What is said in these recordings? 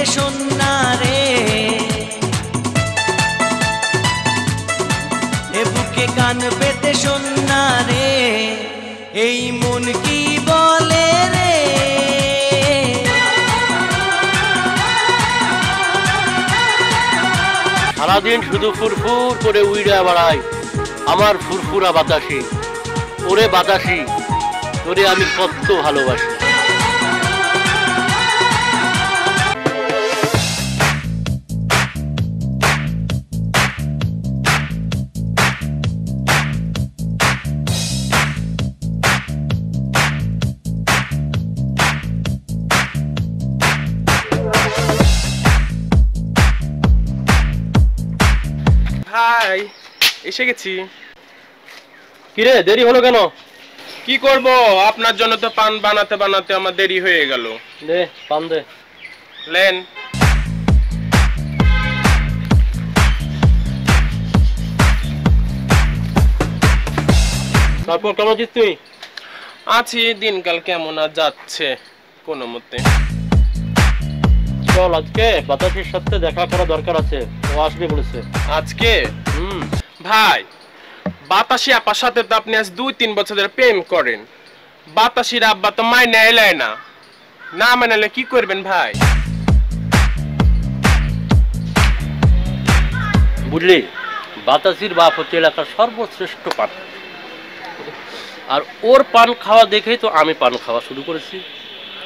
পেতে শোন না রে, এ বুকে কান পেতে শোন না রে, এই মন কি বলে রে। সারাদিন শুধু ফুরফুর করে উইড়া বেড়াই আমার ফুরফুরা বাতাসি। ওরে বাতাসি, তোরে আমি কত ভালোবাসি। হাই, এসে গেছি। কিরে দেরি হলো কেন? কি করব, আপনার জন্য তো পান বানাতে বানাতে আমার দেরি হয়ে গেল। দে পান দে। লেন। তারপর কেমন আছিস তুই? আছি, দিনকাল কেমন আর যাচ্ছে কোনো মতে। চল আজকে বাতাসের সাথে দেখা করা দরকার আছে, ও আসবে বলেছে। আজকে? ভাই, বাতাসি আপার সাথে তো আপনি আজ 2-3 বছর ধরে প্রেম করেন। বাতাসির আব্বা তো মাইনে এলাই না, না মানালে কি করবেন ভাই? বুঝলি, বাতাসির বাপ হচ্ছে এলাকার সর্বশ্রেষ্ঠ পান, আর ওর পান খাওয়া দেখেই তো আমি পান খাওয়া শুরু করেছি।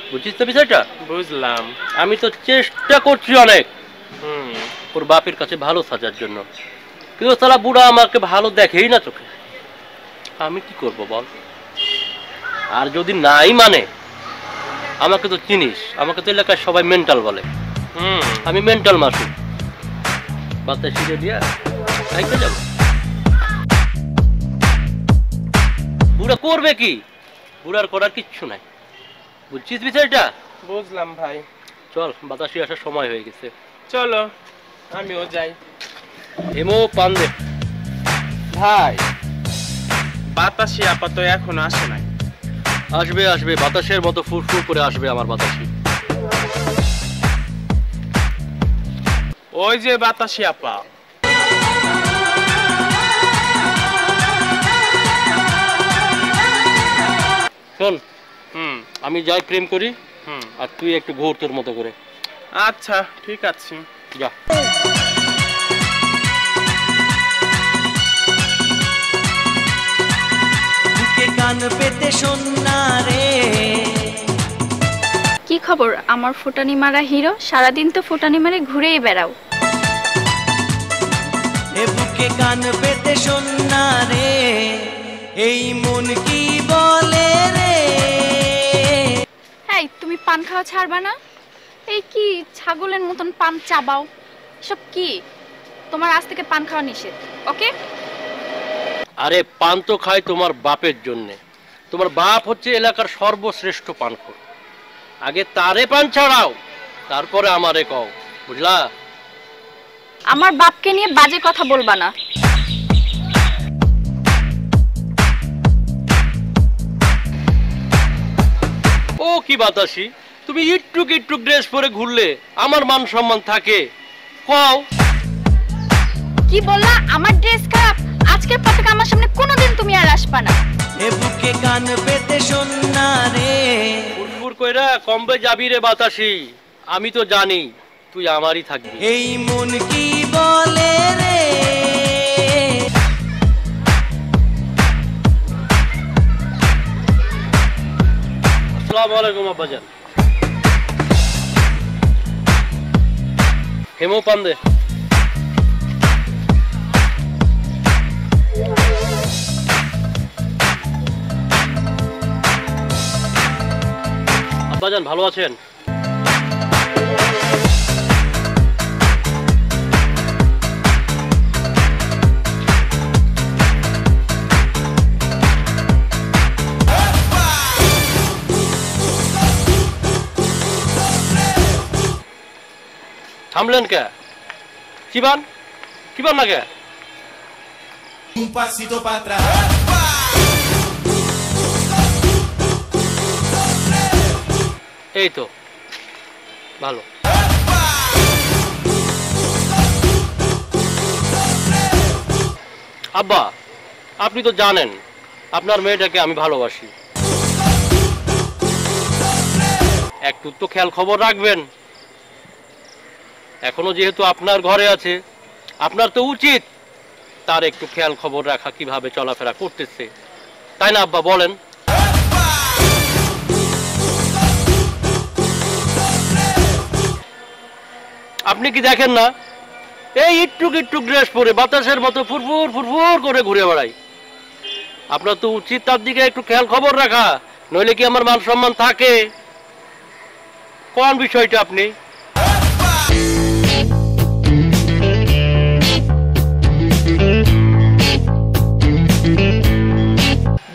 বুঝছিস তো বিষয়টা? বুঝলাম। আমি তো চেষ্টা করছি অনেক ওর বাপের কাছে ভালো সাজার জন্য, কিন্তু সালা বুড়া আমাকে ভালো দেখেই না চোখে। আমি কি করব বল? আর যদি নাই মানে, আমাকে তো চিনিস, আমাকে তো এলাকায় সবাই মেন্টাল বলে। আমি মেন্টাল মাসু, বাতাসি দিয়া খাইতে যাব। বুড়া করবে কি? বুড়ার করার কিচ্ছু নাই। বুঝছিস বিষয়টা? বুঝলাম ভাই। চল, বাতাসি আসার সময় হয়ে গেছে। চলো আমিও যাই। হেমো পান দে। ভাই, বাতাসি আপাতত এখনো আসে নাই। আসবে আসবে, বাতাসের মতো ফুরফুর করে আসবে আমার বাতাসি। ওই যে বাতাসি আপা। শোন, আমি যাই প্রেম করি, আর তুই একটু ঘোর তোর মতো করে। আচ্ছা ঠিক আছে, যা। বুকে কান পেতে শোন না রে। কি খবর আমার ফুটানি মারা হিরো? সারাদিন তো ফুটানি মারে ঘুরেই বেড়াও। এ বুকে কান পেতে শোন না রে, এই মন কি বলে রে। এই তুমি পান খাওয়া ছাড়বা না? এই কি ছাগলের মতন পান চাবাও? সব কি? তোমার আজ থেকে পান খাওয়া নিষেধ, ওকে? আরে পান তো খাই তোমার বাপের জন্যে। তোমার বাপ হচ্ছে এলাকার সর্বশ্রেষ্ঠ পানখোর। আগে তারে পান ছাড়াও, তারপরে আমারে কও, বুঝলা? আমার বাপকে নিয়ে বাজে কথা বলবা না। ও কি বাতাসি, তুমি ইট্টুক ইট্টুক ড্রেস পরে ঘুরলে আমার মান সম্মান থাকে? কও। কি বললা? আমার ড্রেস খারাপ? আজকের পর থেকে আমার সামনে কোনোদিন তুমি আর আসবা না। এ বুকে কান পেতে শোন না রে। ফুরফুর কইরা কমবে যাবি রে বাতাসি, আমি তো জানি তুই আমারই থাকবি। এই মন কি বলে রে। আসসালামু আলাইকুম আব্বাজান। হেমো পান দে। আব্বাজান ভালো আছেন? থামলেন কে? কিবান কিবান না কে? Un pasito para atrás. এই তো ভালো। আব্বা, আপনি তো জানেন আপনার মেয়েটাকে আমি ভালোবাসি। একটু তো খেয়াল খবর রাখবেন। এখনো যেহেতু আপনার ঘরে আছে, আপনার তো উচিত তার একটু খেয়াল খবর রাখা, কিভাবে চলাফেরা করতেছে, তাই না আব্বা বলেন? আপনি কি দেখেন না এই ইট্টুক ইট্টুক ড্রেস পরে বাতাসের মতো ফুরফুর ফুরফুর করে ঘুরে বেড়াই? আপনার তো উচিত তার দিকে একটু খেয়াল খবর রাখা, নইলে কি আমার মান সম্মান থাকে? কোন বিষয়টা আপনি?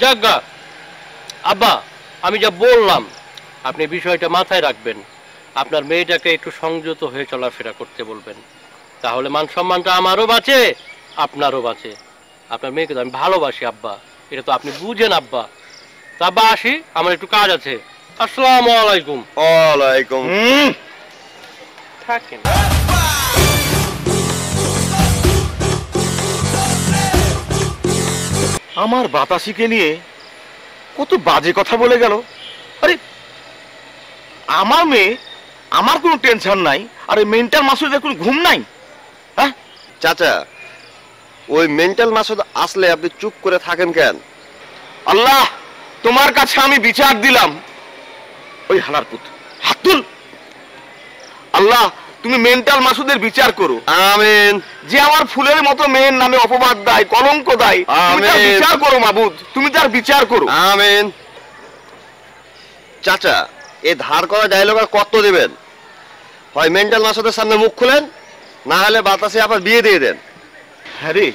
যাজ্ঞা আব্বা, আমি যা বললাম আপনি বিষয়টা মাথায় রাখবেন। আপনার মেয়েটাকে একটু সংযত হয়ে চলাফেরা করতে বলবেন, তাহলে মান সম্মানটা আমারও বাঁচে, আপনারও বাঁচে। আপনার মেয়েকে তো আমি ভালোবাসি আব্বা, এটা তো আপনি বুঝেন আব্বা। তা আব্বা আসি, আমার একটু কাজ আছে। আসসালামু আলাইকুম। ওয়ালাইকুম। থাকেন। আমার বাতাসিকে নিয়ে কত বাজে কথা বলে গেল। আরে আমার মেয়ে, আমার কোনো টেনশন নাই, আর ওই মেন্টাল মাসুদের কোনো ঘুম নাই। হ্যাঁ চাচা, ওই মেন্টাল মাসুদ আসলে আপনি চুপ করে থাকেন কেন? আল্লাহ, তোমার কাছে আমি বিচার দিলাম, ওই হালার পুত হাত তুল। আল্লাহ, তুমি মেন্টাল মাসুদের বিচার করো। আমিন। যে আমার ফুলের মতো মেয়ের নামে অপবাদ দেয়, কলঙ্ক দেয়, তুমি তার আমিন। বিচার করো মাবুদ, তুমি তার বিচার করো। আমিন। চাচা, এই ধার করা ডায়লগ আর কত দেবেন? হয় মেন্টাল মাসুদের সামনে মুখ খুলেন, না হলে বাতাসে আবার বিয়ে দিয়ে দেন। হ্যাঁ রে,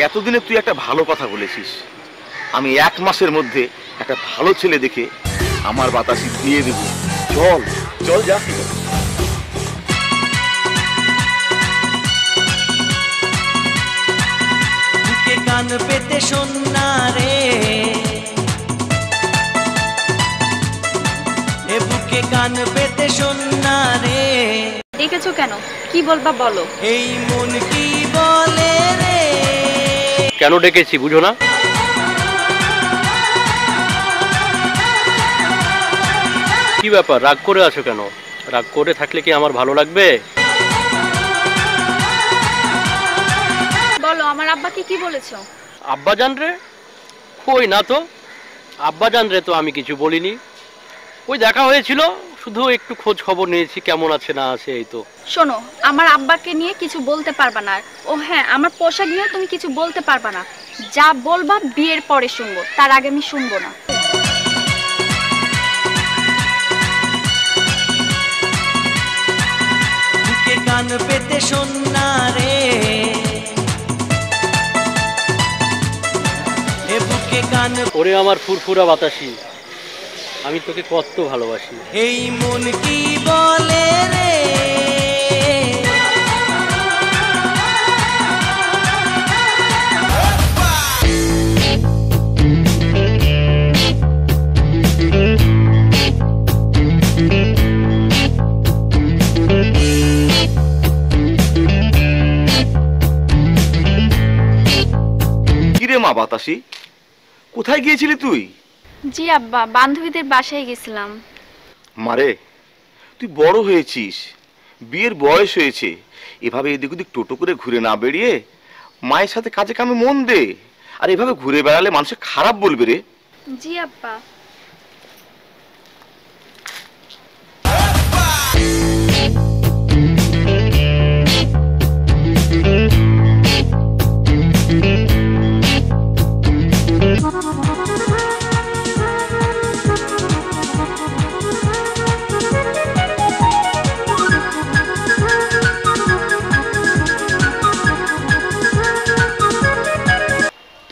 এতদিনে তুই একটা ভালো কথা বলেছিস। আমি 1 মাসের মধ্যে একটা ভালো ছেলে দেখে আমার বাতাসি দিয়ে দেব। চল চল, যা। বুকে কান পেতে শোন না রে, এ বুকে কান পেতে শোন না রে। ডেকেছো কেন? কি বলবা বলো। এই মন কি বলে রে? কেন ডেকেছি বুঝো না? কি ব্যাপার, রাগ করে আছো কেন? রাগ করে থাকলে কি আমার ভালো লাগবে? বলো, আমার আব্বাকে কি বলেছো? আব্বা জান রে? কই না তো, আব্বা জান রে তো আমি কিছু বলিনি। ওই দেখা হয়েছিল, শুধু একটু খোঁজ খবর নিয়েছি কেমন আছে না আছে, এই তো। শোনো, আমার আব্বাকে নিয়ে কিছু বলতে পারবা না। ও হ্যাঁ, আমার পোশাক নিয়ে তুমি কিছু বলতে পারবা না। যা বলবা বিয়ের পরে শুনবো, তার আগে আমি শুনবো না। বুকে কান পেতে শোন না রে, এ বুকে কান। ওরে আমার ফুরফুরা বাতাসি, আমি তোকে কত ভালোবাসি। এই মন কি বলে রে? কিরে মা বাতাসি, কোথায় গিয়েছিলি তুই? জি আব্বা, বান্ধবীদের বাসায় গেছিলাম। মারে, তুই বড় হয়েছিস, বিয়ের বয়স হয়েছে, এভাবে এদিক ওদিক টোটো করে ঘুরে না বেরিয়ে মায়ের সাথে কাজে কামে মন দে। আর এভাবে ঘুরে বেড়ালে মানুষে খারাপ বলবে রে। জি আব্বা।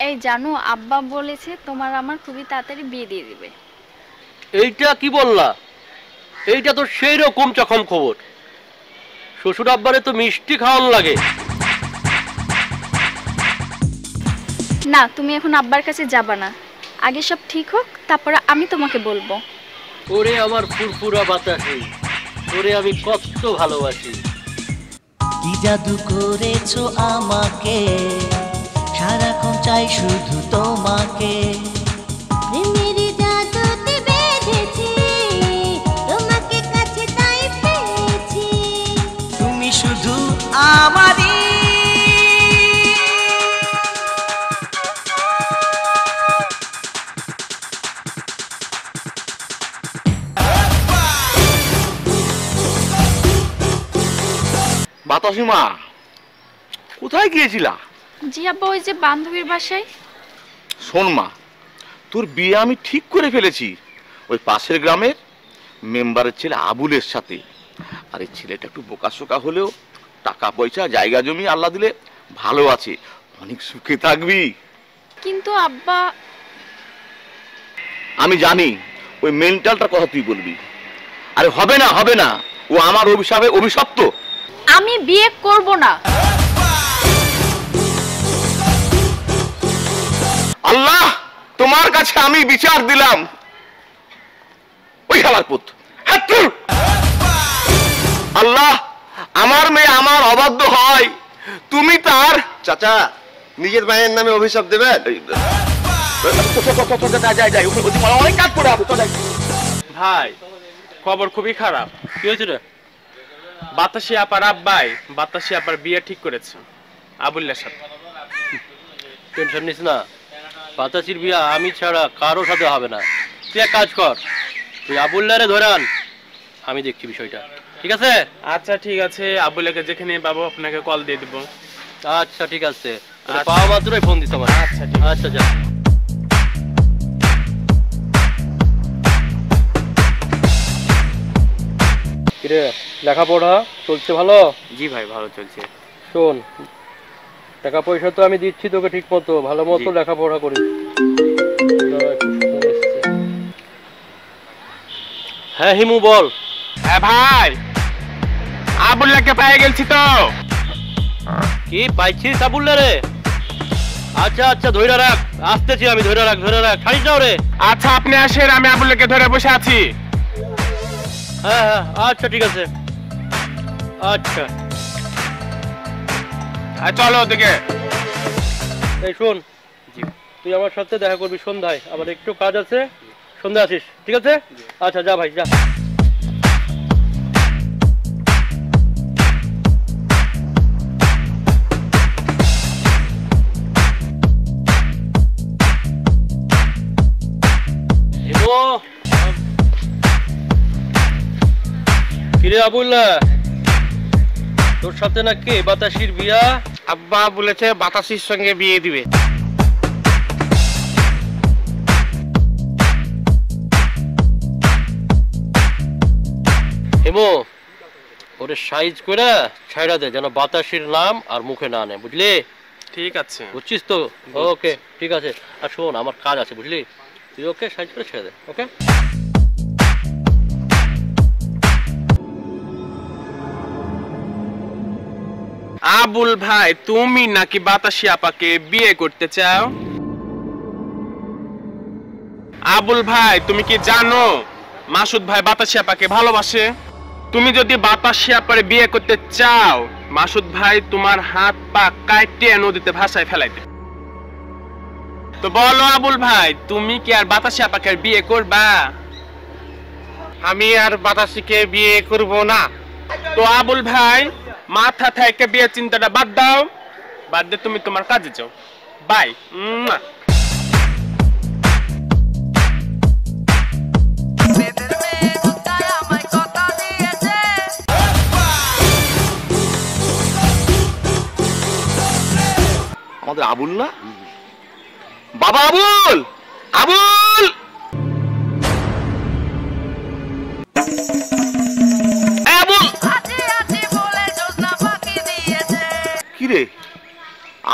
এই জানো, আব্বা বলেছে তোমার আমার খুবই তাড়াতাড়ি বিয়ে দিয়ে দিবে। এইটা কি বললা? এইটা তো সেই রকম চকম খবর। শ্বশুর আব্বারে তো মিষ্টি খাওয়ান লাগে। না, তুমি এখন আব্বার কাছে যাবা না। আগে সব ঠিক হোক, তারপরে আমি তোমাকে বলবো। ওরে আমার ফুরফুরা বাতাসি, ওরে আমি কত ভালোবাসি। কি জাদু করেছো আমাকে, সারাক্ষণ চাই শুধু তোমাকে। প্রেমের জাদুতে বেঁধেছি তোমাকে কাছে তাই পেয়েছি। তুমি শুধু আমারই। বাতাসি মা, কোথায় গিয়েছিলা? জি আব্বা, ওই যে বান্ধবীর বাসায়। শোন মা, তোর বিয়ে আমি ঠিক করে ফেলেছি ওই পাশের গ্রামের মেম্বারের ছেলে আবুলের সাথে। আর এই ছেলেটা একটু বোকাশোকা হলেও টাকা পয়সা জায়গা জমি আল্লাহ দিলে ভালো আছে, অনেক সুখে থাকবি। কিন্তু আব্বা, আমি জানি ওই মেন্টালটার কথা তুই বলবি। আরে হবে না, হবে না, ও আমার অভিশপ্ত। আমি বিয়ে করব না। আল্লাহ, তোমার কাছে আমি বিচার দিলাম। ওই খেলার পুত, আল্লাহ, আমার মেয়ে আমার অবাধ্য হয়, তুমি তার। চাচা, নিজের মায়ের নামে অভিশাপ দেবেন? অনেক কাজ করে হবে। ভাই, খবর খুবই খারাপ। কি হয়েছে রে? বাতাসি আপার আব্বাই বাতাসি আপার বিয়ে ঠিক করেছে আবুলের সাথে। টেনশন নিস না, বাতাসির বিয়া আমি ছাড়া কারোর সাথে হবে না। তুই এক কাজ কর, তুই আবুল্লারে ধরে আন, আমি দেখছি বিষয়টা। ঠিক আছে? আচ্ছা ঠিক আছে, আবুলকে যেখানে পাবো আপনাকে কল দিয়ে দেবো। আচ্ছা ঠিক আছে, পাওয়া মাত্রই ফোন দিতে আমার। আচ্ছা ঠিক আছে। আচ্ছা যা। কিরে, লেখাপড়া চলছে ভালো? জি ভাই, ভালো চলছে। শোন, টাকা পয়সা তো আমি দিচ্ছি তোকে ঠিক মতো, ভালো মতো লেখাপড়া করিস। হ্যাঁ হিমু বল। হ্যাঁ ভাই, আবুল্লাহকে পেয়ে গেছি তো। কি পাইছিস আবুল্লা রে? আচ্ছা আচ্ছা, ধরে রাখ, আসতেছি আমি। ধরে রাখ, ধরে রাখ, ছাড়িস না রে। আচ্ছা আপনি আসেন, আমি আবুল্লাহকে ধরে বসে আছি। হ্যাঁ হ্যাঁ, আচ্ছা ঠিক আছে। আচ্ছা চলো ওদিকে। এই শোন, তুই আমার সাথে দেখা করবি সন্ধ্যায়, আমার একটু কাজ আছে, সন্ধ্যায় আসিস, ঠিক আছে? আচ্ছা যা ভাই, যা। কিরে আবুল্লাহ, তোর সাথে নাকি বাতাসির বিয়া? আব্বা বলেছে বাতাসির সঙ্গে বিয়ে দিবে। হেমো, ওরে সাইজ করে ছাইড়া দে, যেন বাতাসির নাম আর মুখে না আনে, বুঝলি? ঠিক আছে, বুঝছিস তো? ওকে ঠিক আছে। আর শোন, আমার কাজ আছে, বুঝলি? তুই ওকে সাইজ করে ছেড়ে দে, ওকে? আবুল ভাই, তুমি নাকি বাতাসি আপাকে বিয়ে করতে চাও? আবুল ভাই, তুমি কি জানো মাসুদ ভাই বাতাসি আপাকে ভালোবাসে? তুমি যদি বাতাসি আপারে বিয়ে করতে চাও, মাসুদ ভাই তোমার হাত পা কাটে নদীতে ভাসায় ফেলাই দেবে। তো বলো আবুল ভাই, তুমি কি আর বাতাসি আপাকে বিয়ে করবা? আমি আর বাতাসিকে বিয়ে করব না। তো আবুল ভাই, মাথা থেকে বিয়ে চিন্তাটা বাদ দাও, বাদ দিয়ে তুমি তোমার কাজে যাও। বাই। আমাদের আবুল না? বাবা আবুল, আবুল! কিরে,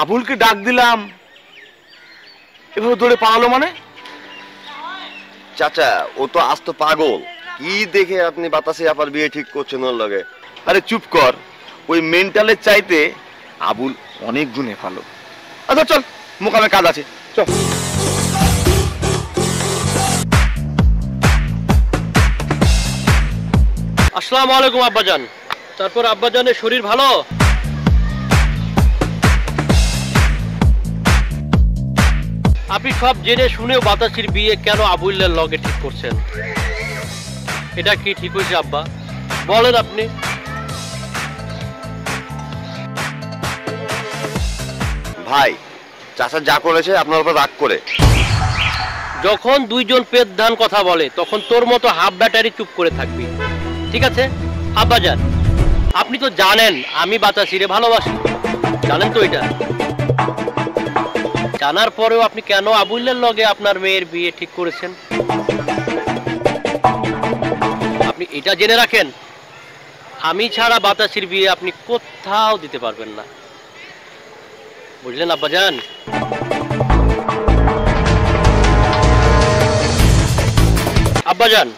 আবুলকে ডাক দিলাম, এভাবে দৌড়ে পালালো মানে? চাচা, ও তো আস্ত পাগল। কি দেখে আপনি বাতাসি আপার বিয়ে ঠিক করছেন ওর লগে? আরে চুপ কর, ওই মেন্টালের চাইতে আবুল অনেক গুণে ভালো। আচ্ছা চল, মোকামে কাজ আছে, চল। আসসালামু আলাইকুম আব্বাজান। তারপর আব্বাজানের শরীর ভালো? আপনি সব জেনে শুনেও বাতাসির বিয়ে কেন আবুলের লগে ঠিক করছেন? এটা কি ঠিক হয়েছে আব্বা? বলেন আপনি। ভাই চাচা যা করেছে আপনার উপর রাগ করে। যখন দুইজন পেট ধান কথা বলে তখন তোর মতো হাফ ব্যাটারি চুপ করে থাকবি, ঠিক আছে? আব্বাজান, আপনি তো জানেন আমি বাতাসিরে ভালোবাসি, জানেন তো এটা? জানার পরেও আপনি কেন আবুলের লগে আপনার মেয়ের বিয়ে ঠিক করেছেন? আপনি এটা জেনে রাখেন, আমি ছাড়া বাতাসির বিয়ে আপনি কোথাও দিতে পারবেন না, বুঝলেন আব্বাজান? আব্বাজান,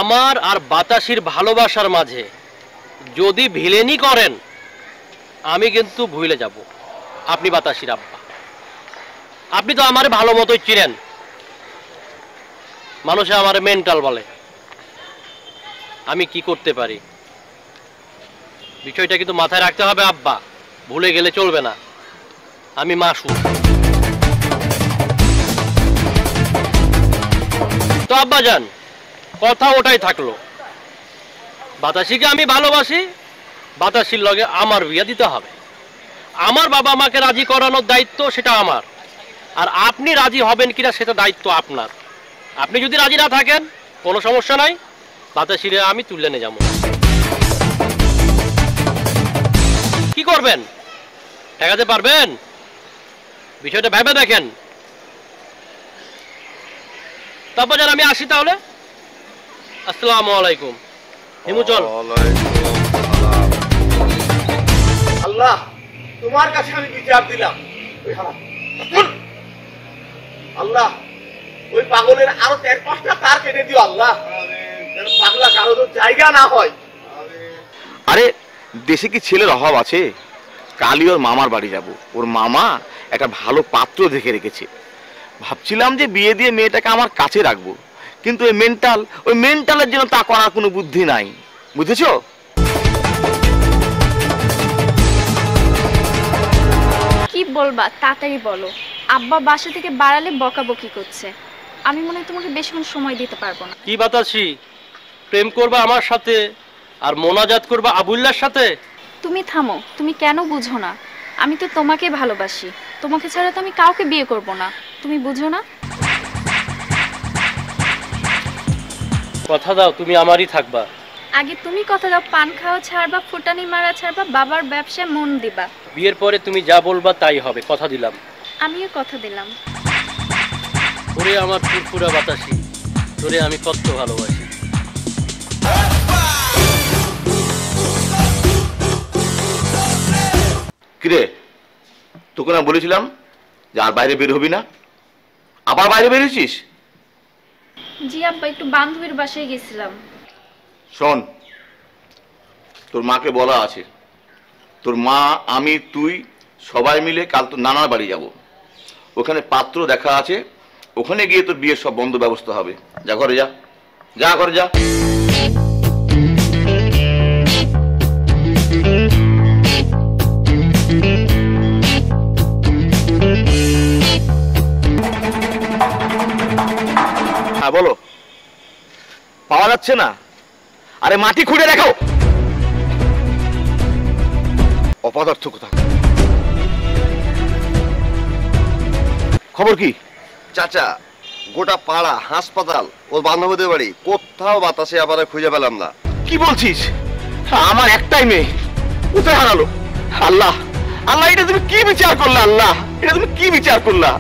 আমার আর বাতাসির ভালোবাসার মাঝে যদি ভিলেনি করেন আমি কিন্তু ভুলে যাব আপনি বাতাসির আব্বা। আপনি তো আমার ভালো মতোই চিনেন, মানুষে আমার মেন্টাল বলে। আমি কি করতে পারি বিষয়টা কিন্তু মাথায় রাখতে হবে আব্বা, ভুলে গেলে চলবে না। আমি মাসুদ। তো আব্বাজান, কথা ওটাই থাকলো, বাতাসিকে আমি ভালোবাসি, বাতাসির লগে আমার বিয়ে দিতে হবে। আমার বাবা মাকে রাজি করানোর দায়িত্ব সেটা আমার, আর আপনি রাজি হবেন কিনা সেটা দায়িত্ব আপনার। আপনি যদি রাজি না থাকেন কোনো সমস্যা নাই, বাতাসিরে আমি তুলে নিয়ে যাব। কি করবেন, ঠেকাতে পারবেন? বিষয়টা ভেবে দেখেন। তারপর যেন আমি আসি তাহলে। আসসালামু আলাইকুম। হিমু চল। আল্লাহ, তোমার কাছে আমি বিচার দিলাম। আল্লাহ, ওই পাগলের আরো 4-5টা তার কেটে দিও আল্লাহ, যেন পাগলা কারো জায়গা না হয়। আরে দেশে কি ছেলের অভাব আছে? কালই ওর মামার বাড়ি যাব, ওর মামা একটা ভালো পাত্র দেখে রেখেছে। ভাবছিলাম যে বিয়ে দিয়ে মেয়েটাকে আমার কাছে রাখবো, কিন্তু ওই মেন্টালের জন্য তা করার কোনো বুদ্ধি নাই, বুঝেছো? কি বলবা তাড়াতাড়ি বলো। আব্বা বাসা থেকে বাড়ালে বকাবকি করছে, আমি মনে হয় তোমাকে বেশিক্ষণ সময় দিতে পারবো না। কি বাতাসি, প্রেম করবা আমার সাথে আর মোনাজাত করবা আবুল্লার সাথে? তুমি থামো, তুমি কেন বুঝো না? আমি তো তোমাকে ভালোবাসি, তোমাকে ছাড়া তো আমি কাউকে বিয়ে করব না, তুমি বুঝো না? কথা দাও তুমি আমারই থাকবা। আগে তুমি কথা দাও, পান খাওয়া ছাড়বা, ফুটানি মারা ছাড়বা, বাবার ব্যবসায় মন দিবা। বিয়ের পরে তুমি যা বলবা তাই হবে, কথা দিলাম। আমিও কথা দিলাম। ওরে আমার ফুরফুরা বাতাসি, তোরে আমি কত ভালোবাসি। কিরে, তোকে না বলেছিলাম যে আর বাইরে বের হবি না, আবার বাইরে বেরিয়েছিস? জি আব্বা, একটু বান্ধবীর বাসায় গেছিলাম। শোন, তোর মাকে বলা আছে, তোর মা, আমি, তুই সবাই মিলে কাল তোর নানার বাড়ি যাব। ওখানে পাত্র দেখা আছে, ওখানে গিয়ে তোর বিয়ের সব বন্ধ ব্যবস্থা হবে। যা ঘরে যা, যা ঘরে যা। হ্যাঁ বলো, পাওয়া যাচ্ছে না? আরে মাটি খুঁড়ে দেখাও। অপদার্থ কোথা। খবর কি? চাচা, গোটা পাড়া, হাসপাতাল, ওর বান্ধবীদের বাড়ি, কোথাও বাতাসে আবার খুঁজে পেলাম না। কি বলছিস? আমার একটাই মেয়ে কোথায় হারালো? আল্লাহ, আল্লাহ, এটা তুমি কি বিচার করলা? আল্লাহ, এটা তুমি কি বিচার করলা?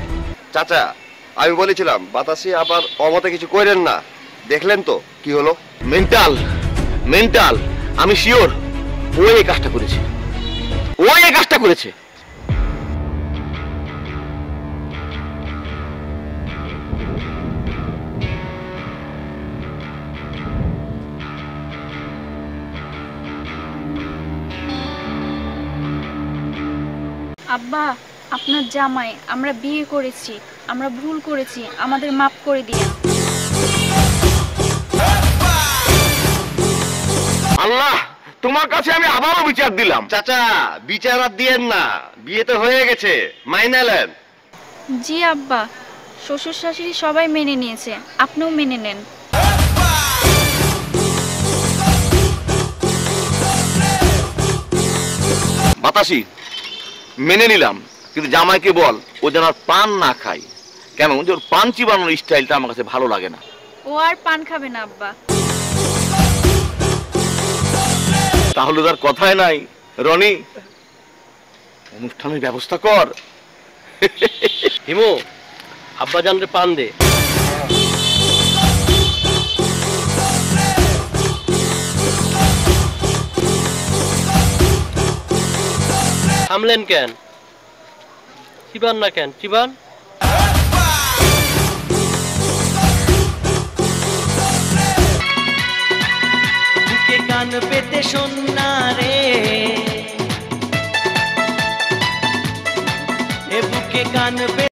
চাচা, আমি বলেছিলাম বাতাসে আবার অমতে কিছু করেন না, দেখলেন তো কি হলো? মেন্টাল, আমি শিওর ও এই কাজটা করেছে, ও এই কাজটা করেছে। আব্বা, আপনার জামাই, আমরা বিয়ে করেছি, আমরা ভুল করেছি, আমাদের মাফ করে দিন। আল্লাহ, তোমার কাছে আমি আবারও বিচার দিলাম। চাচা, বিচার আর দিয়েন না, বিয়ে তো হয়ে গেছে, মাইনে নেন। জি আব্বা, শ্বশুর শাশুড়ি সবাই মেনে নিয়েছে, আপনিও মেনে নেন। বাতাসি, মেনে নিলাম, কিন্তু জামাইকে বল ও যেন আর পান না খায়। কেন যে ওর পান চিবানোর স্টাইলটা আমার কাছে ভালো লাগে না। ও আর পান খাবে না আব্বা। তাহলে তার কথাই নাই। রনি, অনুষ্ঠানের ব্যবস্থা কর। হিমু, আব্বা জানরে পান দে। থামলেন কেন? চিবান না কেন? চিবান। বুকে কান পেতে শোন না রে, এ বুকে কান পেতে